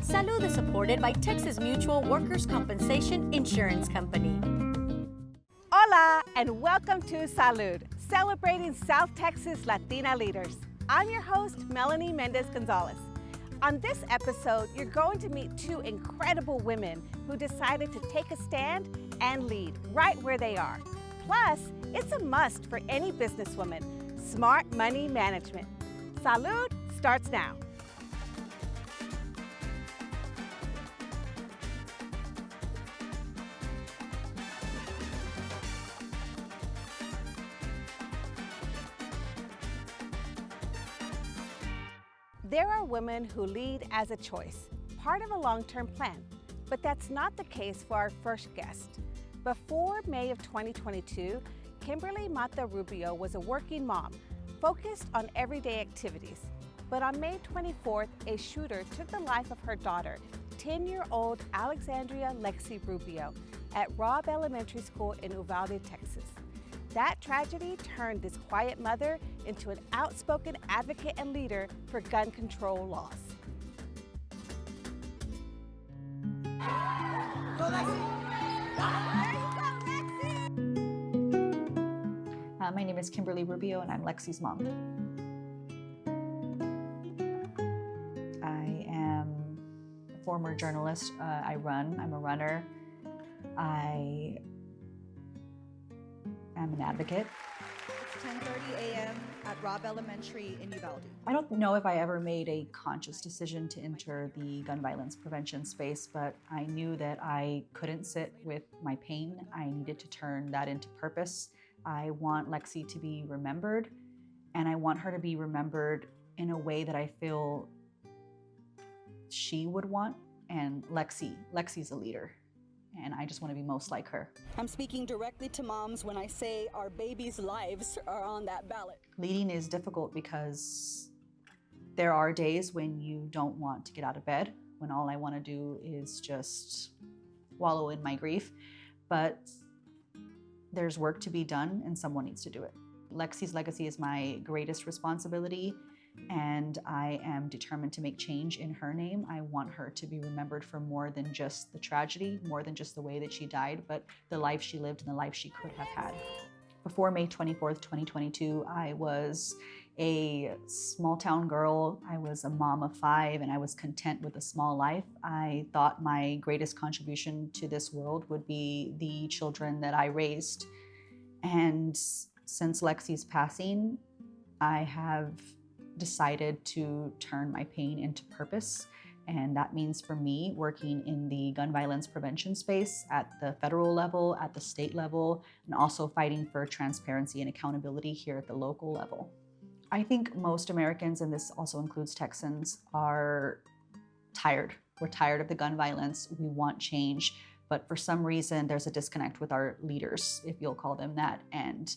Salud is supported by Texas Mutual Workers' Compensation Insurance Company. Hola, and welcome to Salud, celebrating South Texas Latina leaders. I'm your host, Melanie Mendez-Gonzales. On this episode, you're going to meet two incredible women who decided to take a stand and lead right where they are. Plus, it's a must for any businesswoman, smart money management. Salud starts now. There are women who lead as a choice, part of a long-term plan, but that's not the case for our first guest. Before May of 2022, Kimberly Mata-Rubio was a working mom, focused on everyday activities. But on May 24th, a shooter took the life of her daughter, 10-year-old Alexandria Lexi Rubio, at Robb Elementary School in Uvalde, Texas. That tragedy turned this quiet mother into an outspoken advocate and leader for gun control laws. Go, Lexi! My name is Kimberly Rubio, and I'm Lexi's mom. I am a former journalist. I'm a runner. I am an advocate. It's 10:30 a.m. at Robb Elementary in Uvalde. I don't know if I ever made a conscious decision to enter the gun violence prevention space, but I knew that I couldn't sit with my pain. I needed to turn that into purpose. I want Lexi to be remembered, and I want her to be remembered in a way that I feel she would want. And Lexi's a leader, and I just want to be most like her. I'm speaking directly to moms when I say our babies' lives are on that ballot. Leading is difficult because there are days when you don't want to get out of bed, when all I want to do is just wallow in my grief. But there's work to be done, and someone needs to do it. Lexi's legacy is my greatest responsibility, and I am determined to make change in her name. I want her to be remembered for more than just the tragedy, more than just the way that she died, but the life she lived and the life she could have had. Before May 24th, 2022, I was a small town girl. I was a mom of 5, and I was content with a small life. I thought my greatest contribution to this world would be the children that I raised. And since Lexi's passing, I have decided to turn my pain into purpose. And that means for me working in the gun violence prevention space at the federal level, at the state level, and also fighting for transparency and accountability here at the local level. I think most Americans, and this also includes Texans, are tired. We're tired of the gun violence. We want change, but for some reason there's a disconnect with our leaders, if you'll call them that, and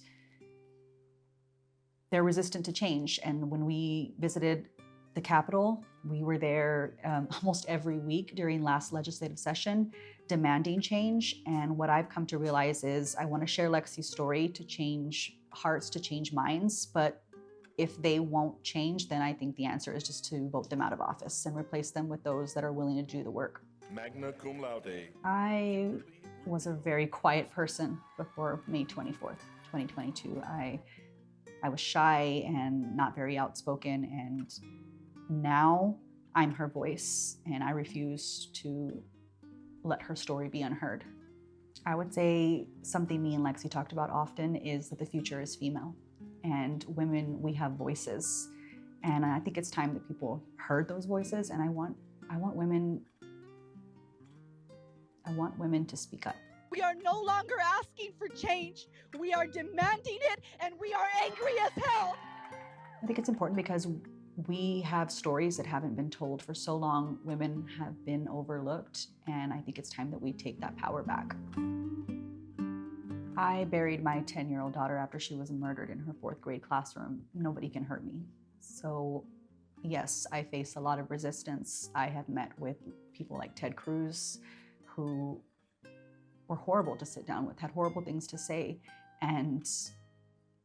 they're resistant to change. And when we visited the Capitol, we were there almost every week during last legislative session demanding change. And what I've come to realize is I want to share Lexi's story to change hearts, to change minds. But if they won't change, then I think the answer is just to vote them out of office and replace them with those that are willing to do the work. Magna cum laude. I was a very quiet person before May 24th, 2022. I was shy and not very outspoken, and now I'm her voice, and I refuse to let her story be unheard. I would say something me and Lexi talked about often is that the future is female, and women, we have voices. And I think it's time that people heard those voices, and I want women to speak up. We are no longer asking for change. We are demanding it, and we are angry as hell. I think it's important because we have stories that haven't been told for so long. Women have been overlooked, and I think it's time that we take that power back. I buried my 10-year-old daughter after she was murdered in her 4th grade classroom. Nobody can hurt me. So yes, I face a lot of resistance. I have met with people like Ted Cruz, who were horrible to sit down with, had horrible things to say. And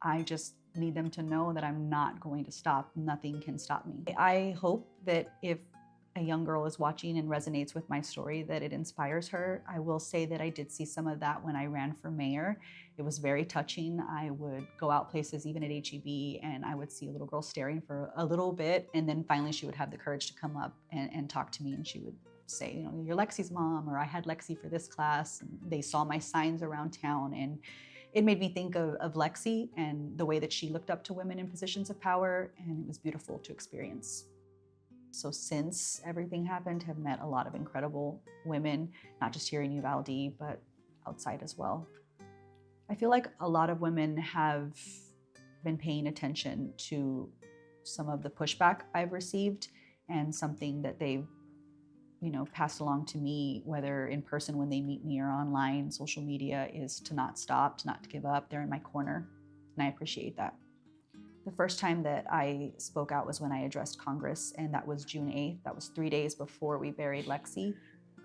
I just need them to know that I'm not going to stop. Nothing can stop me. I hope that if a young girl is watching and resonates with my story, that it inspires her. I will say that I did see some of that when I ran for mayor. It was very touching. I would go out places, even at HEB, and I would see a little girl staring for a little bit, and then finally she would have the courage to come up and talk to me, and she would say, you know, you're Lexi's mom, or I had Lexi for this class. And they saw my signs around town, and it made me think of Lexi and the way that she looked up to women in positions of power, and it was beautiful to experience. So since everything happened, have met a lot of incredible women, not just here in Uvalde, but outside as well. I feel like a lot of women have been paying attention to some of the pushback I've received, and something that they've, you know, passed along to me, whether in person when they meet me or online, social media, is to not stop, to not give up. They're in my corner, and I appreciate that. The first time that I spoke out was when I addressed Congress, and that was June 8th. That was 3 days before we buried Lexi.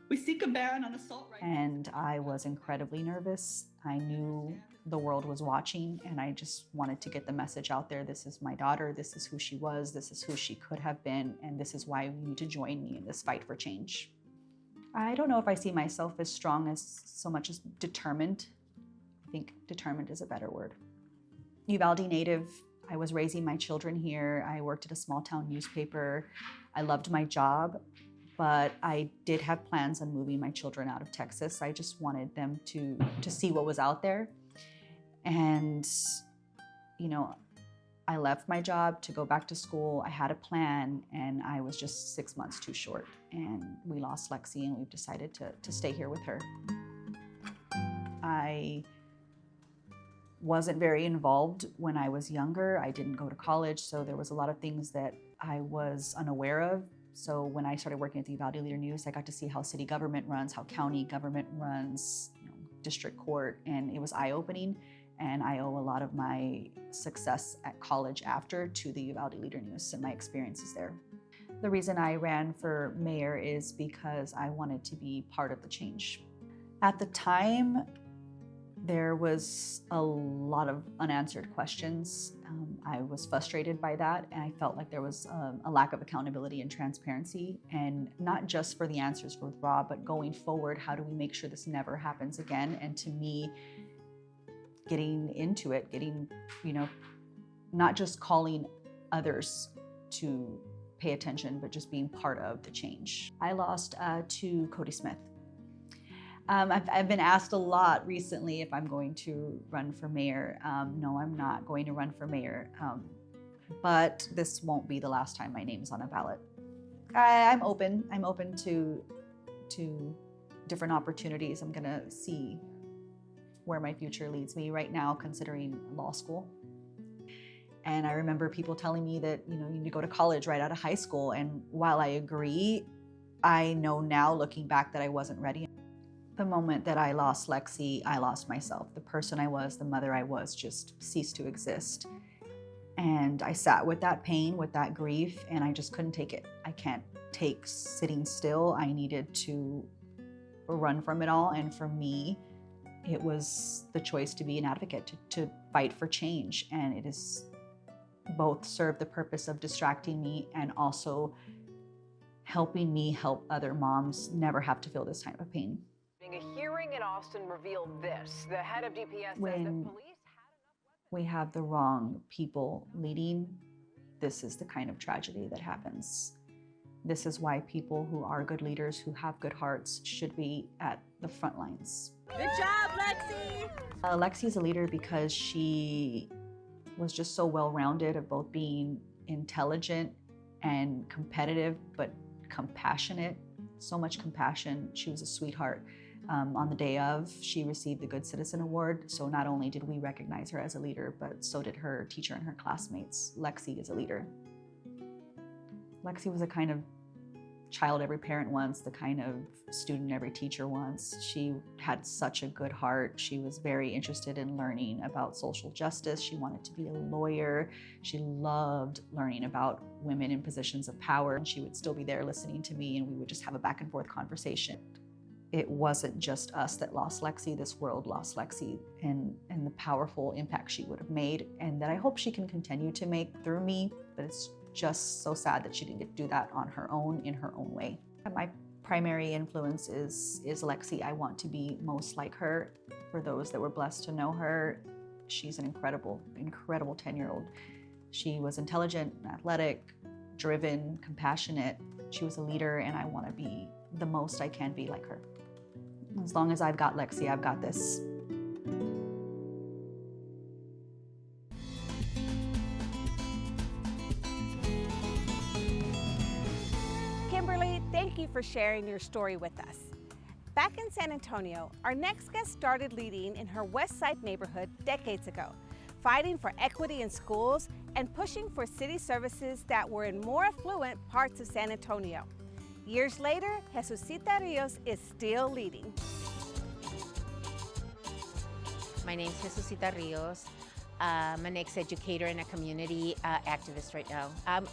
We seek a ban on assault rifles. And I was incredibly nervous. I knew the world was watching, and I just wanted to get the message out there. This is my daughter. This is who she was. This is who she could have been. And this is why you need to join me in this fight for change. I don't know if I see myself as strong as so much as determined. I think determined is a better word. Uvalde native. I was raising my children here. I worked at a small town newspaper. I loved my job, but I did have plans on moving my children out of Texas. I just wanted them to see what was out there. And, you know, I left my job to go back to school. I had a plan, and I was just 6 months too short. And we lost Lexi, and we've decided to stay here with her. I wasn't very involved when I was younger. I didn't go to college, so there was a lot of things that I was unaware of. So when I started working at the Uvalde Leader News, I got to see how city government runs, how county government runs, you know, district court, and it was eye-opening. And I owe a lot of my success at college after to the Uvalde Leader News and my experiences there. The reason I ran for mayor is because I wanted to be part of the change. At the time, there was a lot of unanswered questions. I was frustrated by that, and I felt like there was a lack of accountability and transparency, and not just for the answers for Robb, but going forward, how do we make sure this never happens again? And to me, getting into it, you know, not just calling others to pay attention, but just being part of the change. I lost to Cody Smith. I've been asked a lot recently if I'm going to run for mayor. No, I'm not going to run for mayor, but this won't be the last time my name's on a ballot. I'm open to different opportunities. I'm gonna see where my future leads me right now, considering law school. And I remember people telling me that, you know, you need to go to college right out of high school. And while I agree, I know now, looking back, that I wasn't ready. The moment that I lost Lexi, I lost myself. The person I was, the mother I was, just ceased to exist. And I sat with that pain, with that grief, and I just couldn't take it. I can't take sitting still. I needed to run from it all. And for me, it was the choice to be an advocate, to fight for change. And it has both served the purpose of distracting me and also helping me help other moms never have to feel this type of pain. A hearing in Austin revealed this. The head of DPS says When that police had we have the wrong people leading, this is the kind of tragedy that happens. This is why people who are good leaders, who have good hearts, should be at the front lines. Good job, Lexi! Lexi is a leader because she was just so well-rounded, of both being intelligent and competitive, but compassionate. So much compassion. She was a sweetheart. On the day of, she received the Good Citizen Award. So not only did we recognize her as a leader, but so did her teacher and her classmates. Lexi is a leader. Lexi was the kind of child every parent wants, the kind of student every teacher wants. She had such a good heart. She was very interested in learning about social justice. She wanted to be a lawyer. She loved learning about women in positions of power. And she would still be there listening to me, and we would just have a back and forth conversation. It wasn't just us that lost Lexi. This world lost Lexi, and the powerful impact she would have made, and that I hope she can continue to make through me. But it's just so sad that she didn't get to do that on her own, in her own way. My primary influence is Lexi. I want to be most like her. For those that were blessed to know her, she's an incredible 10-year-old. She was intelligent, athletic, driven, compassionate. She was a leader, and I want to be the most I can be like her. As long as I've got Lexi, I've got this. Kimberly, thank you for sharing your story with us. Back in San Antonio, our next guest started leading in her West Side neighborhood decades ago, fighting for equity in schools and pushing for city services that were in more affluent parts of San Antonio. Years later, Jesusita Rios is still leading. My name is Jesusita Rios. I'm an ex-educator and a community activist right now. I'm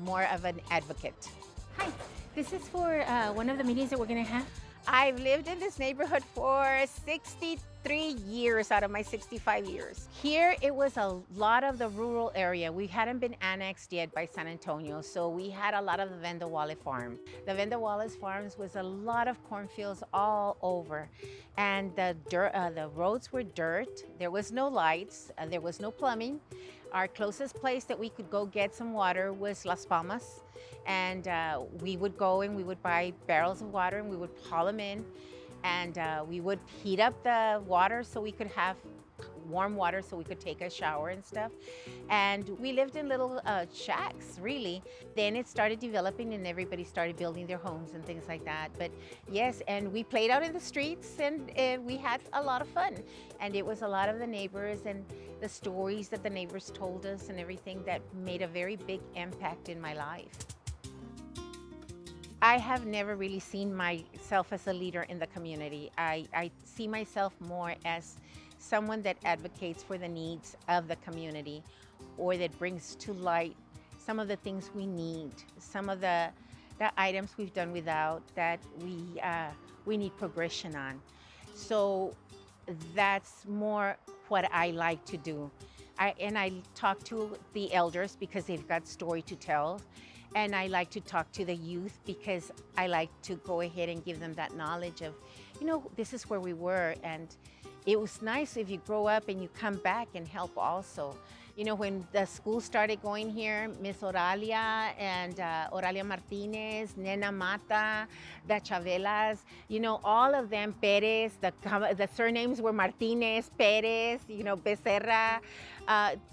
more of an advocate. Hi, this is for one of the meetings that we're going to have. I've lived in this neighborhood for 63 years out of my 65 years. Here, it was a lot of the rural area. We hadn't been annexed yet by San Antonio, so we had a lot of the Venda Wallace farm. The Venda Wallace farms was a lot of cornfields all over, and the roads were dirt. There was no lights, there was no plumbing. Our closest place that we could go get some water was Las Palmas. And we would go and we would buy barrels of water and we would haul them in, and we would heat up the water so we could have warm water so we could take a shower and stuff. And we lived in little shacks, really. Then it started developing and everybody started building their homes and things like that. But yes, and we played out in the streets, and we had a lot of fun. And it was a lot of the neighbors and the stories that the neighbors told us and everything that made a very big impact in my life. I have never really seen myself as a leader in the community. I see myself more as someone that advocates for the needs of the community, or that brings to light some of the things we need, some of the items we've done without that we need progression on. So that's more what I like to do. I talk to the elders because they've got story to tell. And I like to talk to the youth because I like to go ahead and give them that knowledge of, this is where we were. And it was nice if you grow up and you come back and help also. When the school started going here, Miss Oralia and Oralia Martinez, Nena Mata, the Chavelas, all of them, Perez, the surnames were Martinez, Perez, Becerra.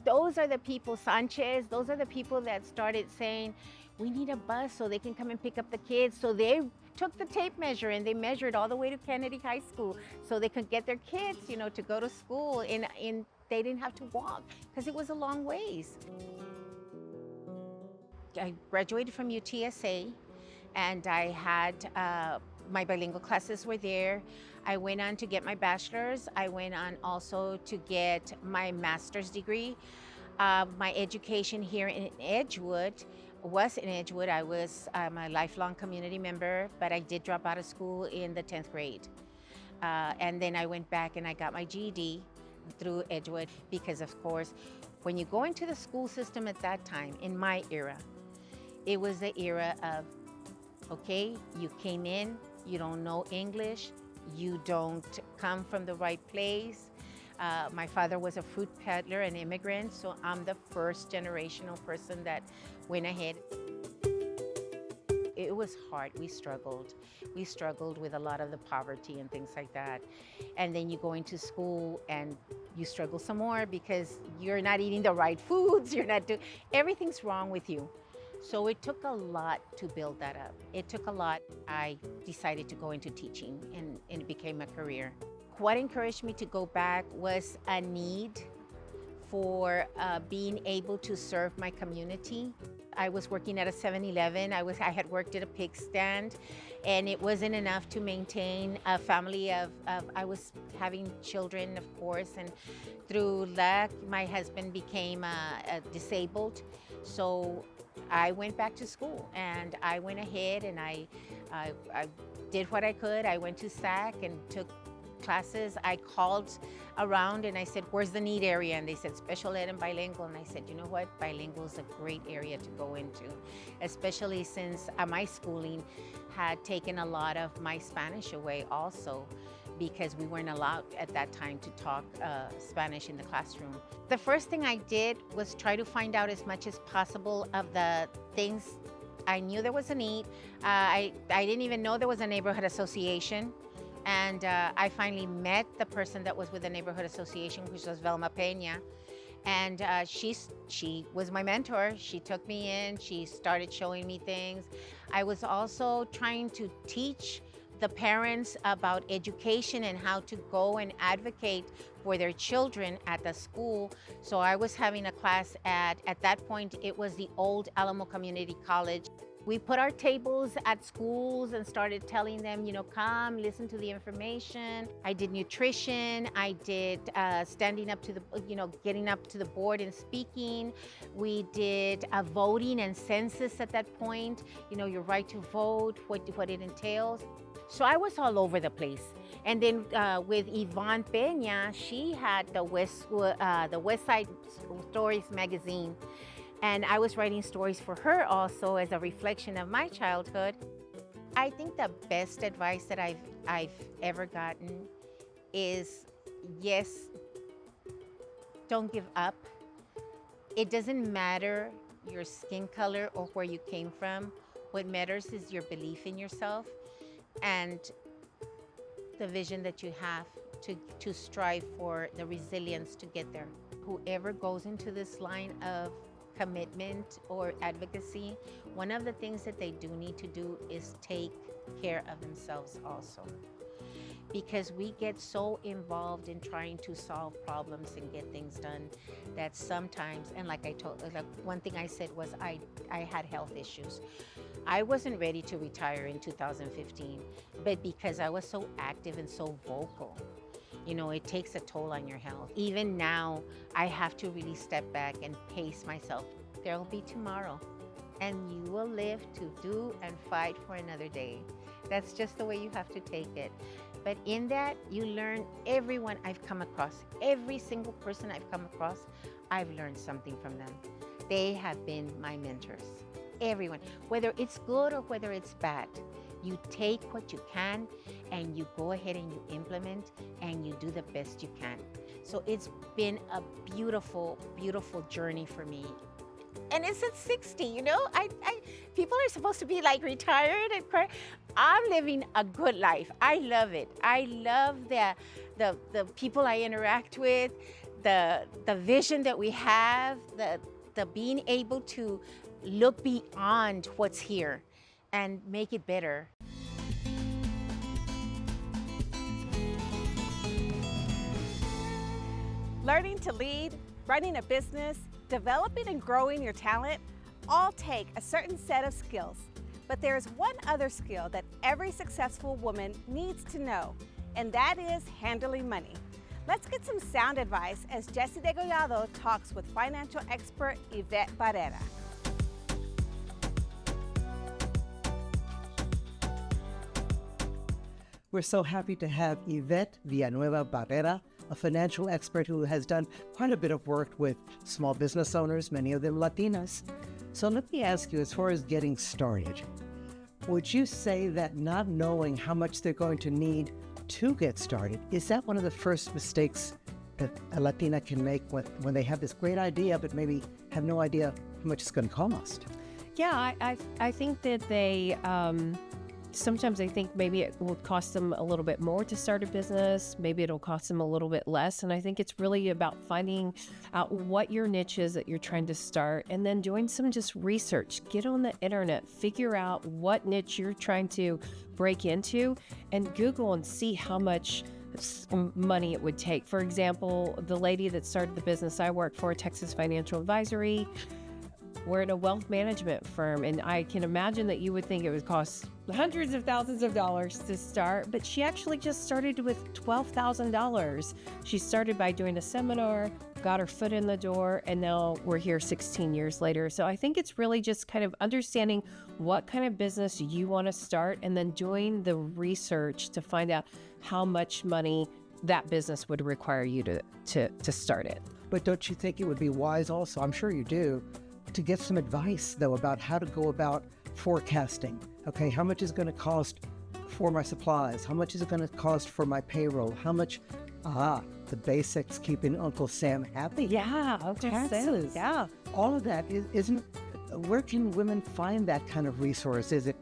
Those are the people, Sanchez, those are the people that started saying, we need a bus so they can come and pick up the kids. So they took the tape measure and they measured all the way to Kennedy High School so they could get their kids, to go to school and they didn't have to walk because it was a long ways. I graduated from UTSA and I had my bilingual classes were there. I went on to get my bachelor's. I went on also to get my master's degree. My education here in Edgewood was in Edgewood. I'm a lifelong community member, but I did drop out of school in the 10th grade. And then I went back and I got my GED through Edgewood because, of course, when you go into the school system at that time, in my era, it was the era of, okay, you came in, you don't know English, you don't come from the right place. My father was a fruit peddler, an immigrant, so I'm the first generational person that went ahead. It was hard. We struggled. We struggled with a lot of the poverty and things like that. And then you go into school and you struggle some more because you're not eating the right foods, everything's wrong with you. So it took a lot to build that up. It took a lot. I decided to go into teaching and it became a career. What encouraged me to go back was a need for being able to serve my community. I was working at a 7-Eleven. I had worked at a pig stand, and it wasn't enough to maintain a family of I was having children, of course, and through luck, my husband became disabled. So I went back to school, and I went ahead and I did what I could. I went to SAC and took classes, I called around and I said, where's the need area? And they said special ed and bilingual. And I said, you know what? Bilingual is a great area to go into, especially since my schooling had taken a lot of my Spanish away also, because we weren't allowed at that time to talk Spanish in the classroom. The first thing I did was try to find out as much as possible of the things. I knew there was a need. I didn't even know there was a neighborhood association. And I finally met the person that was with the neighborhood association, which was Velma Peña. And she was my mentor. She took me in, she started showing me things. I was also trying to teach the parents about education and how to go and advocate for their children at the school. So I was having a class at that point, it was the old Alamo Community College. We put our tables at schools and started telling them, you know, come listen to the information. I did nutrition. I did standing up to the, you know, getting up to the board and speaking. We did voting and census at that point. You know, your right to vote, what it entails. So I was all over the place. And then with Yvonne Peña, she had the West Side Stories magazine. And I was writing stories for her also as a reflection of my childhood. I think the best advice that I've ever gotten is, yes, don't give up. It doesn't matter your skin color or where you came from. What matters is your belief in yourself and the vision that you have to strive for the resilience to get there. Whoever goes into this line of commitment or advocacy, one of the things that they do need to do is take care of themselves also. Because we get so involved in trying to solve problems and get things done that sometimes, and like one thing I said was I had health issues. I wasn't ready to retire in 2015, but because I was so active and so vocal, you know, it takes a toll on your health. Even now, I have to really step back and pace myself. There will be tomorrow, and you will live to do and fight for another day. That's just the way you have to take it. But in that, you learn everyone I've come across, every single person I've come across, I've learned something from them. They have been my mentors, everyone, whether it's good or whether it's bad. You take what you can and you go ahead and you implement and you do the best you can. So it's been a beautiful, beautiful journey for me. And it's at 60, you know, people are supposed to be like retired and cry. I'm living a good life. I love it. I love the people I interact with, the vision that we have, the being able to look beyond what's here and make it better. Learning to lead, running a business, developing and growing your talent all take a certain set of skills. But there is one other skill that every successful woman needs to know, and that is handling money. Let's get some sound advice as Jessie Degollado talks with financial expert Yvette Barrera. We're so happy to have Yvette Villanueva Barrera, a financial expert who has done quite a bit of work with small business owners, many of them Latinas. So let me ask you, as far as getting started, would you say that not knowing how much they're going to need to get started, is that one of the first mistakes that a Latina can make when they have this great idea but maybe have no idea how much it's going to cost? Yeah, I think that they sometimes they think maybe it will cost them a little bit more to start a business. Maybe it'll cost them a little bit less. And I think it's really about finding out what your niche is that you're trying to start and then doing some just research. Get on the internet, figure out what niche you're trying to break into and Google and see how much money it would take. For example, the lady that started the business I work for, Texas Financial Advisory, we're in a wealth management firm, and I can imagine that you would think it would cost hundreds of thousands of dollars to start, but she actually just started with $12,000. She started by doing a seminar, got her foot in the door, and now we're here 16 years later. So I think it's really just kind of understanding what kind of business you want to start and then doing the research to find out how much money that business would require you to start it. But don't you think it would be wise also, I'm sure you do, to get some advice, though, about how to go about forecasting? Okay, how much is it going to cost for my supplies? How much is it going to cost for my payroll? How much, the basics, keeping Uncle Sam happy. Yeah, Uncle Taxes. Sam. Yeah. All of that isn't, where can women find that kind of resource? Is it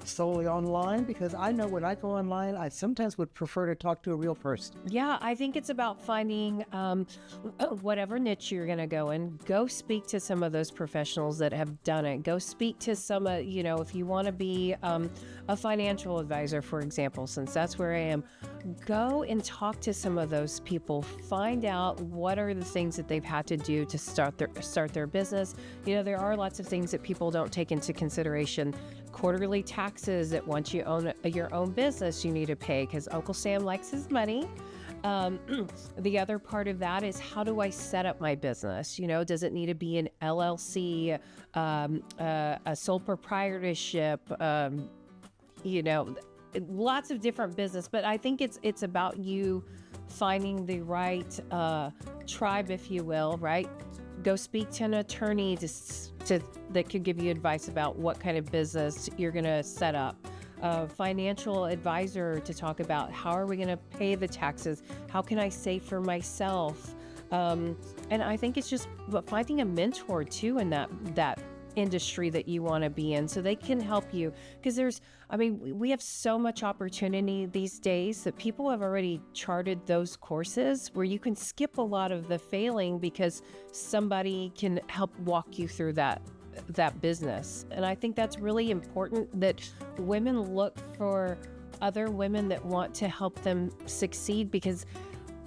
solely online? Because I know when I go online, I sometimes would prefer to talk to a real person. Yeah, I think it's about finding whatever niche you're going to go in. Go speak to some of those professionals that have done it. Go speak to some, if you want to be a financial advisor, for example, since that's where I am, go and talk to some of those people. Find out what are the things that they've had to do to start their business. There are lots of things that people don't take into consideration. Quarterly taxes that once you own your own business, you need to pay because Uncle Sam likes his money. The other part of that is, how do I set up my business? Does it need to be an LLC, a sole proprietorship, lots of different business. But I think it's about you finding the right tribe, if you will, right? Go speak to an attorney that could give you advice about what kind of business you're going to set up. A financial advisor to talk about how are we going to pay the taxes? How can I save for myself? And I think it's just finding a mentor too in that industry that you want to be in, so they can help you, because we have so much opportunity these days that people have already charted those courses where you can skip a lot of the failing because somebody can help walk you through that business. And I think that's really important, that women look for other women that want to help them succeed, because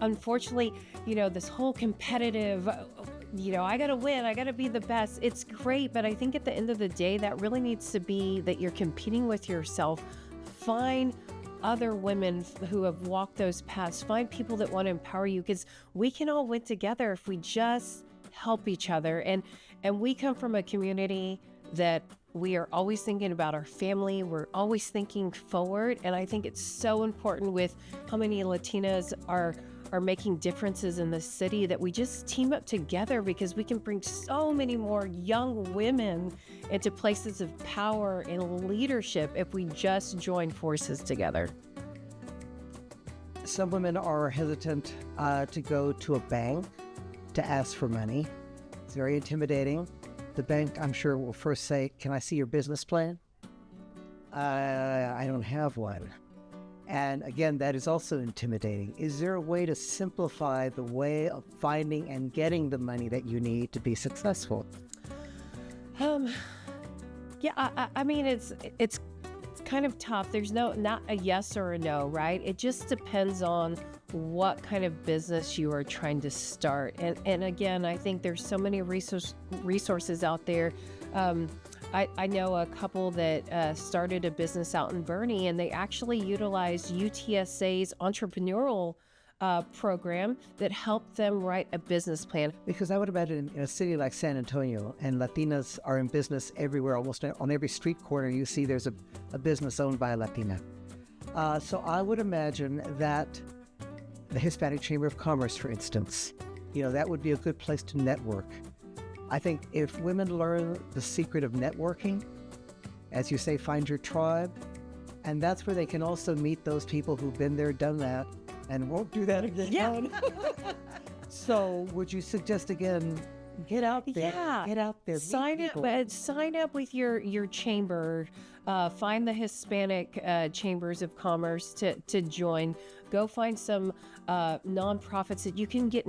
unfortunately, this whole competitive, I got to win, I got to be the best. It's great, but I think at the end of the day, that really needs to be that you're competing with yourself. Find other women who have walked those paths. Find people that want to empower you, because we can all win together if we just help each other. And we come from a community that we are always thinking about our family. We're always thinking forward. And I think it's so important with how many Latinas are making differences in the city, that we just team up together, because we can bring so many more young women into places of power and leadership if we just join forces together. Some women are hesitant to go to a bank to ask for money. It's very intimidating. The bank, I'm sure, will first say, "Can I see your business plan?" I don't have one. And again, that is also intimidating. Is there a way to simplify the way of finding and getting the money that you need to be successful? It's kind of tough. There's not a yes or a no, right? It just depends on what kind of business you are trying to start. And again, I think there's so many resources out there. I know a couple that started a business out in Bernie, and they actually utilized UTSA's entrepreneurial program that helped them write a business plan. Because I would imagine in a city like San Antonio, and Latinas are in business everywhere, almost on every street corner you see there's a business owned by a Latina. So I would imagine that the Hispanic Chamber of Commerce, for instance, that would be a good place to network. I think if women learn the secret of networking, as you say, find your tribe, and that's where they can also meet those people who've been there, done that, and won't do that again. Yeah. So would you suggest again, get out there, get out there. Sign up with your chamber. Find the Hispanic chambers of commerce to join. Go find some nonprofits that you can get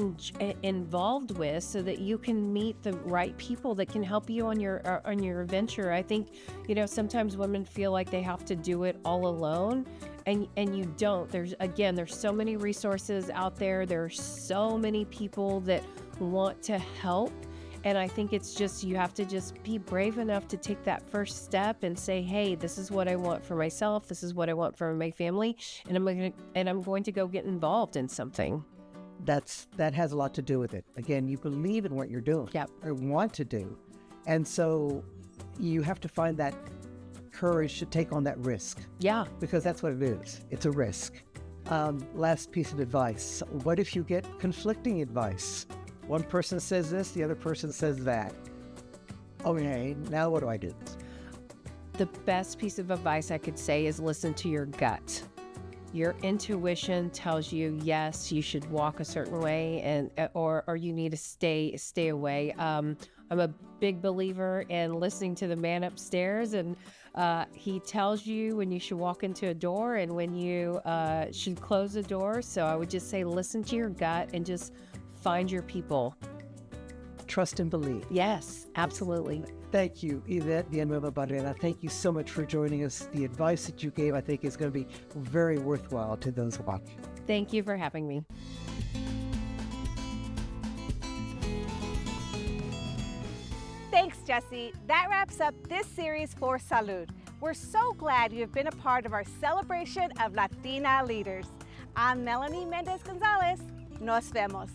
involved with, so that you can meet the right people that can help you on your venture. I think sometimes women feel like they have to do it all alone, and you don't. There's so many resources out there. There are so many people that want to help. And I think it's just, you have to just be brave enough to take that first step and say, hey, this is what I want for myself. This is what I want for my family. And I'm going to go get involved in something. That has a lot to do with it. Again, you believe in what you're doing. Yep. Or want to do. And so you have to find that courage to take on that risk. Yeah. Because that's what it is. It's a risk. Last piece of advice. What if you get conflicting advice? One person says this, the other person says that. Okay, now what do I do? The best piece of advice I could say is listen to your gut. Your intuition tells you, yes, you should walk a certain way, and or you need to stay away. I'm a big believer in listening to the man upstairs, and he tells you when you should walk into a door and when you should close a door. So I would just say listen to your gut and just find your people. Trust and believe. Yes, absolutely. Thank you, Yvette Villanueva Barrera. Thank you so much for joining us. The advice that you gave, I think, is going to be very worthwhile to those watching. Thank you for having me. Thanks, Jessie. That wraps up this series for Salud. We're so glad you've been a part of our celebration of Latina leaders. I'm Melanie Mendez-Gonzales. Nos vemos.